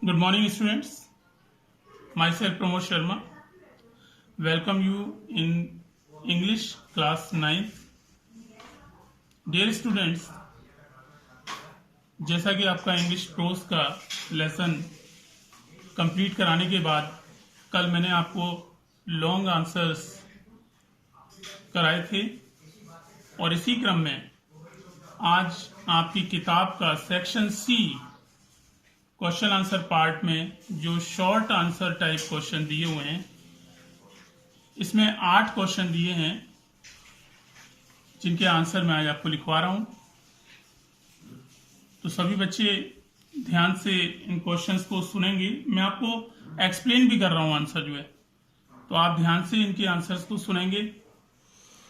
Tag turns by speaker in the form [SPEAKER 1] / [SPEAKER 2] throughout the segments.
[SPEAKER 1] Good morning, students. Myself Pramod Sharma. Welcome you in English class 9th. Dear students, जैसा कि आपका English pros का lesson complete कराने के बाद कल मैंने आपको लॉन्ग आंसर्स कराए थे और इसी क्रम में आज आपकी किताब का section C question answer part में जो शॉर्ट आंसर टाइप क्वेश्चन दिए हुए हैं, इसमें 8 क्वेश्चन दिए हैं जिनके आंसर मैं आज आपको लिखवा रहा हूं। तो सभी बच्चे ध्यान से इन क्वेश्चंस को सुनेंगे। मैं आपको एक्सप्लेन भी कर रहा हूं आंसर जो है, तो आप ध्यान से इनके आंसर्स को सुनेंगे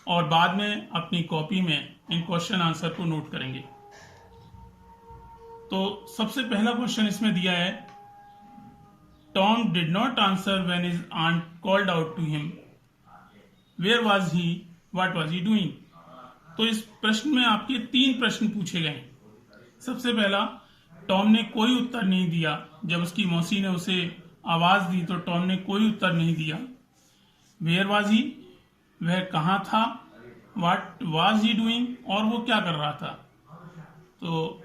[SPEAKER 1] और बाद में अपनी कॉपी में इन क्वेश्चन आंसर को नोट करेंगे। तो सबसे पहला क्वेश्चन इसमें दिया है, Tom did not answer when his aunt called out to him, where was he, what was he doing. तो इस प्रश्न में आपके 3 प्रश्न पूछे गए। सबसे पहला, टॉम ने कोई उत्तर नहीं दिया। जब उसकी मौसी ने उसे आवाज दी तो टॉम ने कोई उत्तर नहीं दिया। वेयर वाज ही, वह कहाँ था। व्हाट वाज ही डूइंग, और वो क्या कर रहा था। तो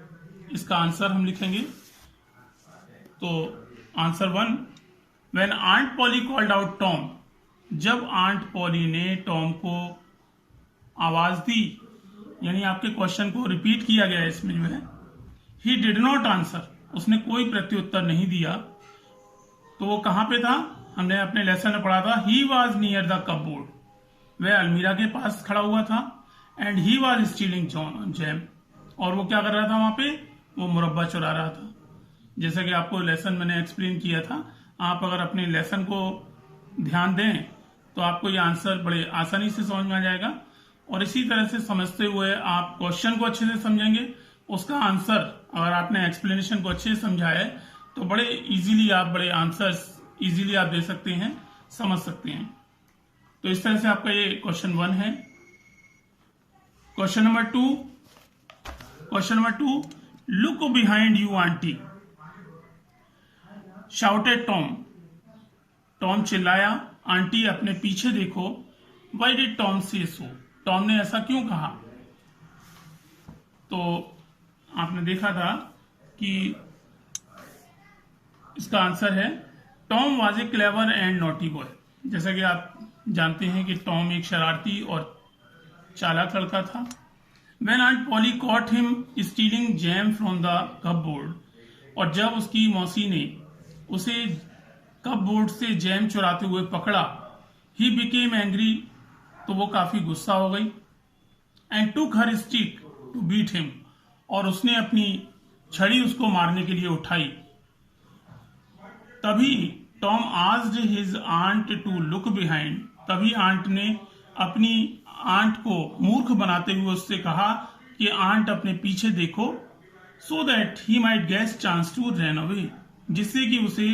[SPEAKER 1] इसका आंसर हम लिखेंगे। तो answer 1, when aunt Polly called out Tom, जब आंट पॉली ने टॉम को आवाज दी, यानी आपके क्वेश्चन को रिपीट किया गया है इसमें जो है। ही डिड नॉट आंसर, उसने कोई प्रत्युत्तर नहीं दिया। तो वो कहां पे था, हमने अपने लेसन में पढ़ा था, he was near the cupboard, वह अलमीरा के पास खड़ा हुआ था। And he was stealing jam, और वो क्या कर रहा था वहां पे, वो मुरब्बा चुरा रहा था। जैसा कि आपको लेसन मैंने एक्सप्लेन किया था, आप अगर अपने लेसन को ध्यान दें तो आपको ये आंसर बड़े आसानी से समझ में आ जाएगा। और इसी तरह से समझते हुए आप क्वेश्चन को अच्छे से समझेंगे, उसका आंसर अगर आपने एक्सप्लेनेशन को अच्छे से समझा है तो बड़े इजीली आप बड़े आंसर्स इजीली आप दे सकते हैं, समझ सकते हैं। तो इस तरह से आपका ये क्वेश्चन 1 है। Question number 2, look behind you aunty, shouted Tom, Tom चिल्लाया, आंटी अपने पीछे देखो। व्हाई डिड टॉम से सो, टॉम ने ऐसा क्यों कहा। तो आपने देखा था कि इसका आंसर है, Tom was a clever and naughty boy. जैसा कि आप जानते हैं कि टॉम एक शरारती और चालाक लड़का था। When Aunt Polly caught him stealing jam from the cupboard, और जब उसकी मौसी ने उसे कपबोर्ड से जैम चुराते हुए पकड़ा, he became angry, तो वो काफी गुस्सा हो गई। And took her stick to beat him, और उसने अपनी छड़ी उसको मारने के लिए उठाई। तभी Tom asked his aunt to look behind, तभी आंट ने अपनी आंट को मूर्ख बनाते हुए उससे कहा कि आंट अपने पीछे देखो, so that he might get chance to run away, जिससे कि उसे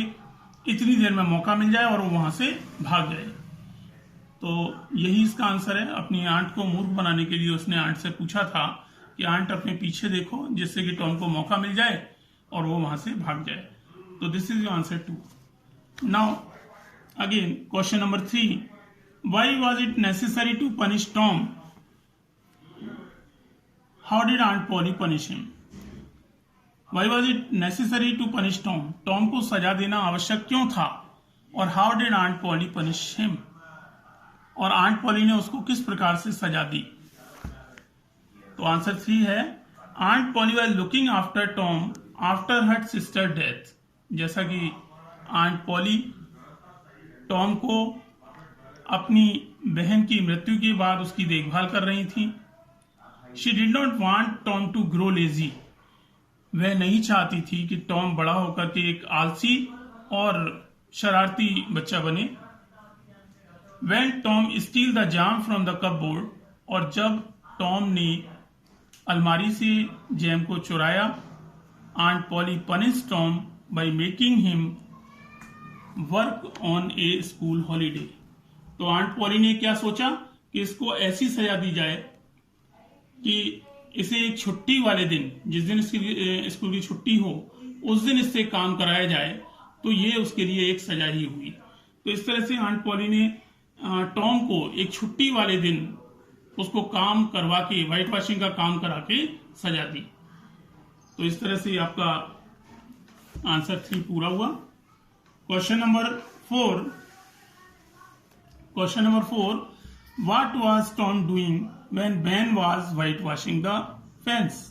[SPEAKER 1] इतनी देर में मौका मिल जाए और वो वहां से भाग जाए। तो यही इसका आंसर है। अपनी आंट को मूर्ख बनाने के लिए उसने आंट से पूछा था कि आंट अपने पीछे देखो, जिससे कि टॉम को मौका मिल जाए और वो वहां से भाग जाए। तो this is your answer 2। Now again question number 3, why was it necessary to punish Tom? How did Aunt Polly punish him? Why was it necessary to punish Tom? Tom को सजा देना आवश्यक क्यों था? और how did Aunt Polly punish him? और Aunt Polly ने उसको किस प्रकार से सजा दी? तो आंसर 3 है, Aunt Polly was looking after Tom after her sister's death. जैसा कि Aunt Polly टॉम को अपनी बहन की मृत्यु के बाद उसकी देखभाल कर रही थी। She did not want Tom to grow lazy. वह नहीं चाहती थी कि टॉम बड़ा होकर के एक आलसी और शरारती बच्चा बने। When Tom steal the jam from the cupboard, और जब टॉम ने अलमारी से जैम को चुराया, Aunt Polly punished Tom by making him work on a school holiday. तो आंट पॉली ने क्या सोचा कि इसको ऐसी सजा दी जाए कि इसे एक छुट्टी वाले दिन, जिस दिन इसकी स्कूल की छुट्टी हो, उस दिन इससे काम कराया जाए तो ये उसके लिए एक सजा ही हुई। तो इस तरह से आंट पॉली ने टॉम को एक छुट्टी वाले दिन उसको काम करवा के, व्हाइट वॉशिंग का काम करा के सजा दी। तो इस तरह से आपका आंसर 3 पूरा हुआ। Question number 4, what was Tom doing when Ben was whitewashing the fence?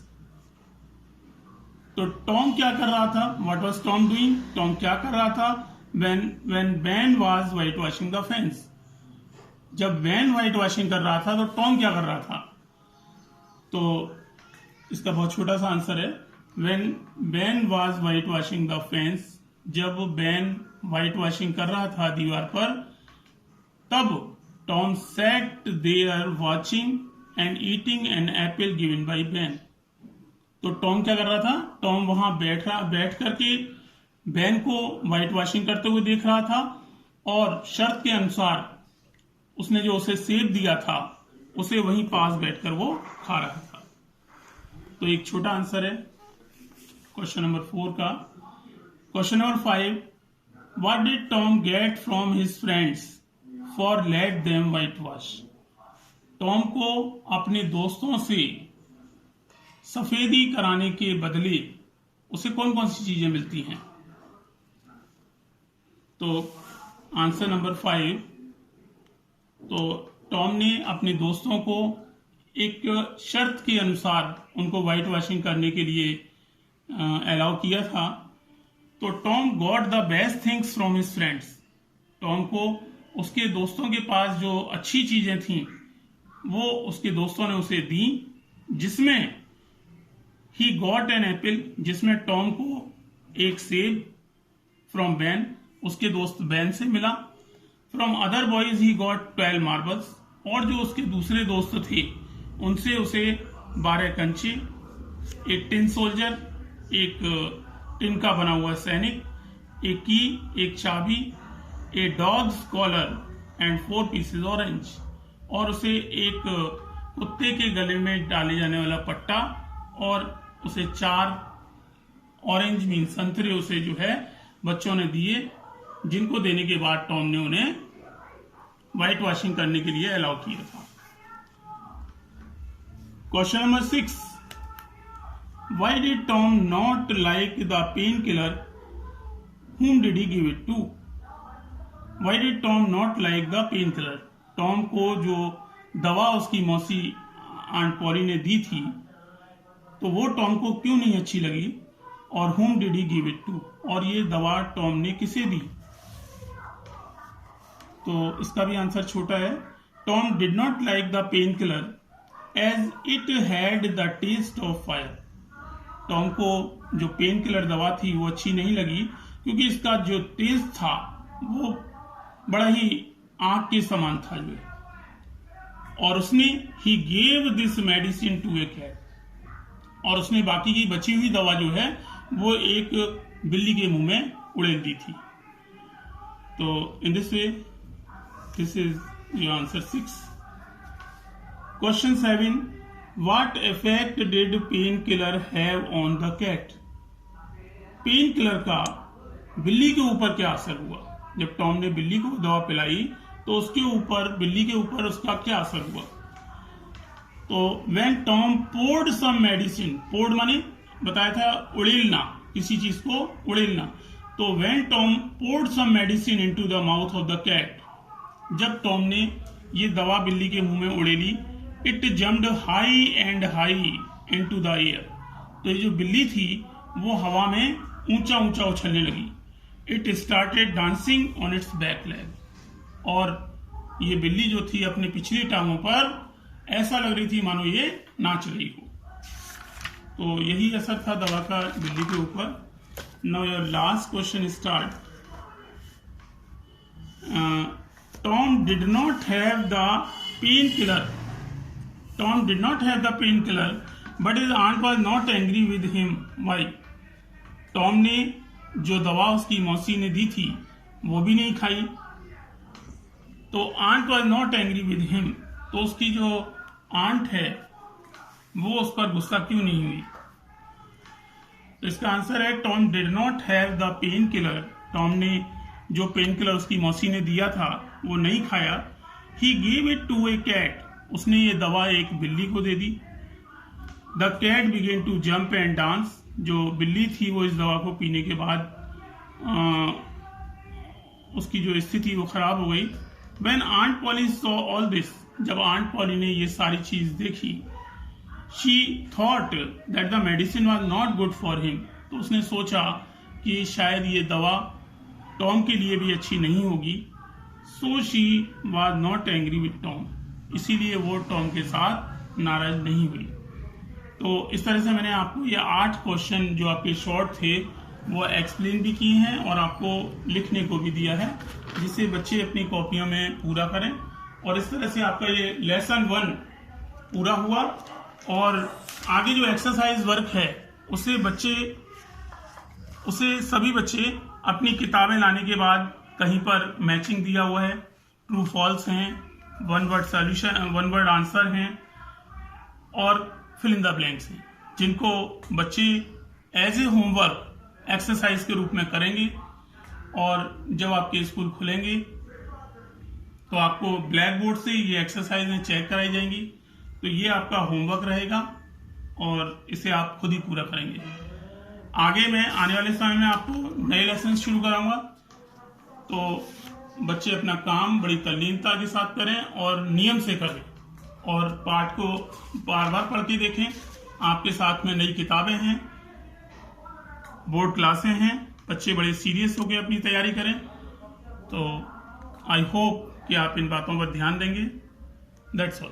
[SPEAKER 1] तो टॉम क्या कर रहा था? What was Tom doing? Tom क्या कर रहा था when Ben was whitewashing the fence? जब बेन व्हाइट वॉशिंग कर रहा था तो टॉम क्या कर रहा था? तो इसका बहुत छोटा सा आंसर है, when Ben was whitewashing the fence, जब बेन व्हाइट वॉशिंग कर रहा था दीवार पर, तब Tom sat there watching and eating an apple given by Ben. तो टॉम क्या कर रहा था? टॉम वहां बैठ करके बेन को व्हाइट वॉशिंग करते हुए देख रहा था और शर्त के अनुसार उसने जो उसे सेब दिया था उसे वहीं पास बैठकर वो खा रहा था। तो एक छोटा आंसर है क्वेश्चन नंबर 4 का। Question number 5, what did Tom get from his friends for let them white wash? Tom को अपने दोस्तों से सफेदी कराने के बदले उसे कौन कौन सी चीजें मिलती हैं? तो आंसर नंबर 5, तो टॉम ने अपने दोस्तों को एक शर्त के अनुसार उनको व्हाइट वॉशिंग करने के लिए अलाउ किया था। तो Tom got the best things from his friends. Tom को उसके दोस्तों के पास जो अच्छी चीजें थीं वो उसके दोस्तों ने उसे दी, जिसमें ही गॉट एन एप्पल, जिसमें टॉम को एक सेब, फ्रॉम बेन, उसके दोस्त बेन से मिला। From other boys he got 12 marbles, और जो उसके दूसरे दोस्त थे उनसे उसे 12 कंचे, एक टिन सोल्जर, एक टिन का बना हुआ सैनिक, एक की, एक चाबी, a dog's collar and 4 pieces orange, और उसे एक कुत्ते के गले में डाले जाने वाला पट्टा और उसे 4 ऑरेंज मीन संतरे उसे जो है बच्चों ने दिए, जिनको देने के बाद टॉम ने उन्हें व्हाइट वॉशिंग करने के लिए अलाउ किया था। Question number 6, why did Tom not like the pain killer whom did he give it to? Why did Tom not like the pain killer? Tom को जो दवा उसकी मौसी आंट पॉली ने दी थी तो वो टॉम को क्यों नहीं अच्छी लगी, और whom did he give it to, और ये दवा टॉम ने किसे दी? तो इसका भी आंसर छोटा है। Tom did not like the painkiller as it had the taste of fire. Tom को जो पेन किलर दवा थी वो अच्छी नहीं लगी क्योंकि इसका जो टेस्ट था वो बड़ा ही आग के समान था जो, और उसने ही gave this medicine to a cat, और उसने बाकी की बची हुई दवा जो है वो एक बिल्ली के मुंह में उड़ेल दी थी। तो in this way this is your answer 6। Question 7, what effect did painkiller have on the cat? Painkiller का बिल्ली के ऊपर क्या असर हुआ? जब टॉम ने बिल्ली को दवा पिलाई तो उसके ऊपर, बिल्ली के ऊपर उसका क्या असर हुआ? तो when Tom poured some medicine, poured माने बताया था उड़ेलना, किसी चीज को उड़ेलना, तो when Tom poured some medicine into the mouth of the cat, जब टॉम ने ये दवा बिल्ली के मुंह में उड़ेली, it jumped high and high into the air, तो ये जो बिल्ली थी वो हवा में ऊंचा ऊंचा उछलने लगी। It started dancing on it's back leg, और ये बिल्ली जो थी अपने पिछली टांगों पर ऐसा लग रही थी मानो ये नाच रही हो। तो यही असर था दवा का बिल्ली के ऊपर। Now your last question start. Tom did not have the painkiller, Tom did not have the painkiller but his aunt was not angry with him, why? Tom ने जो दवा उसकी मौसी ने दी थी वो भी नहीं खाई, तो aunt was not angry with him, तो उसकी जो आंट है वो उस पर गुस्सा क्यों नहीं हुई? तो इसका आंसर है Tom did not have the painkiller. Tom ने जो पेन किलर उसकी मौसी ने दिया था वो नहीं खाया। He gave it to a cat, उसने ये दवा एक बिल्ली को दे दी। The cat began to jump and dance, जो बिल्ली थी वो इस दवा को पीने के बाद उसकी जो स्थिति वो खराब हो गई। When Aunt Polly saw all this, जब आंट पॉली ने ये सारी चीज देखी, she thought that the medicine was not good for him, तो उसने सोचा कि शायद ये दवा टॉम के लिए भी अच्छी नहीं होगी। So she was not angry with Tom, इसीलिए वो टॉम के साथ नाराज नहीं हुई। तो इस तरह से मैंने आपको ये 8 क्वेश्चन जो आपके शॉर्ट थे वो एक्सप्लेन भी किए हैं और आपको लिखने को भी दिया है, जिससे बच्चे अपनी कॉपियों में पूरा करें। और इस तरह से आपका ये लेसन 1 पूरा हुआ। और आगे जो एक्सरसाइज वर्क है उसे सभी बच्चे अपनी किताबें लाने के बाद कहीं पर मैचिंग दिया हुआ है, ट्रू फॉल्स हैं, 1 वर्ड सॉल्यूशन, 1 वर्ड आंसर हैं और फिल इन द ब्लैंक्स हैं, जिनको बच्चे एज ए होमवर्क एक्सरसाइज के रूप में करेंगे। और जब आपके स्कूल खुलेंगे तो आपको ब्लैक बोर्ड से ये एक्सरसाइजें चेक कराई जाएंगी। तो ये आपका होमवर्क रहेगा और इसे आप खुद ही पूरा करेंगे। आगे मैं आने वाले समय में आपको नए लेसन शुरू कराऊंगा, तो बच्चे अपना काम बड़ी तल्लीनता के साथ करें और नियम से करें और पाठ को बार बार पढ़ के देखें। आपके साथ में नई किताबें हैं, बोर्ड क्लासें हैं, बच्चे बड़े सीरियस होकर अपनी तैयारी करें। तो आई होप कि आप इन बातों पर ध्यान देंगे। That's all.